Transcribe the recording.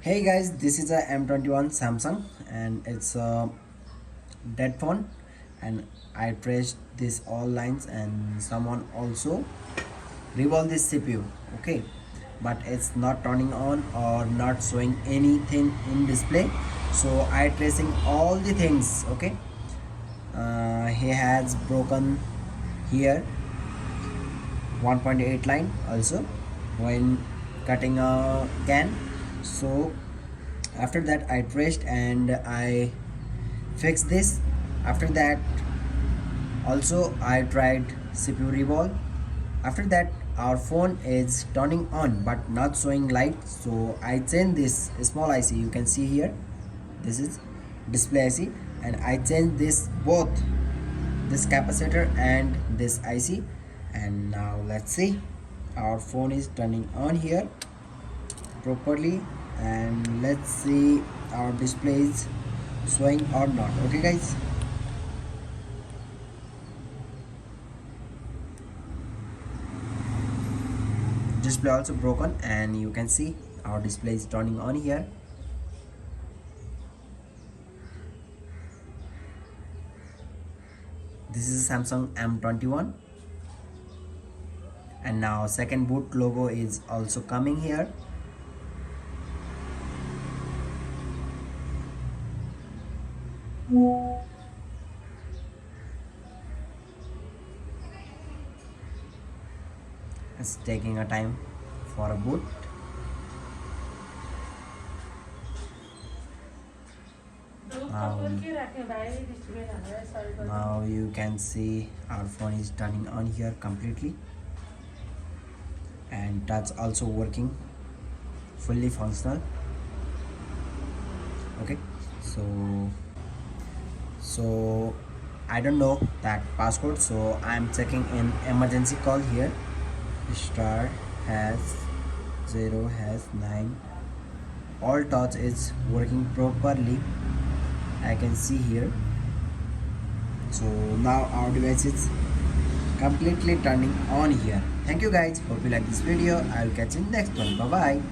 Hey guys, this is a M21 Samsung and it's a dead phone, and I traced this all lines and someone also revolved this CPU. Okay, but it's not turning on or not showing anything in display, so I tracing all the things. Okay, he has broken here 1.8 line also when cutting a can. So after that I traced and I fixed this. After that also I tried cpu reball. After that our phone is turning on but not showing light, so I changed this small IC. You can see here, this is display IC, and I changed this both this capacitor and this IC, and now let's see, our phone is turning on here properly, and let's see our display is showing or not. Okay guys, display also broken and you can see our display is turning on here. This is Samsung M21, and now second boot logo is also coming here. It's taking a time for a boot. Now you can see our phone is turning on here completely, and that's also working fully functional. Okay, so I don't know that passcode, so I'm checking in emergency call here. Star has 0 has 9. All touch is working properly, I can see here. So now our device is completely turning on here. Thank you guys, hope you like this video. I'll catch you in next one. Bye bye.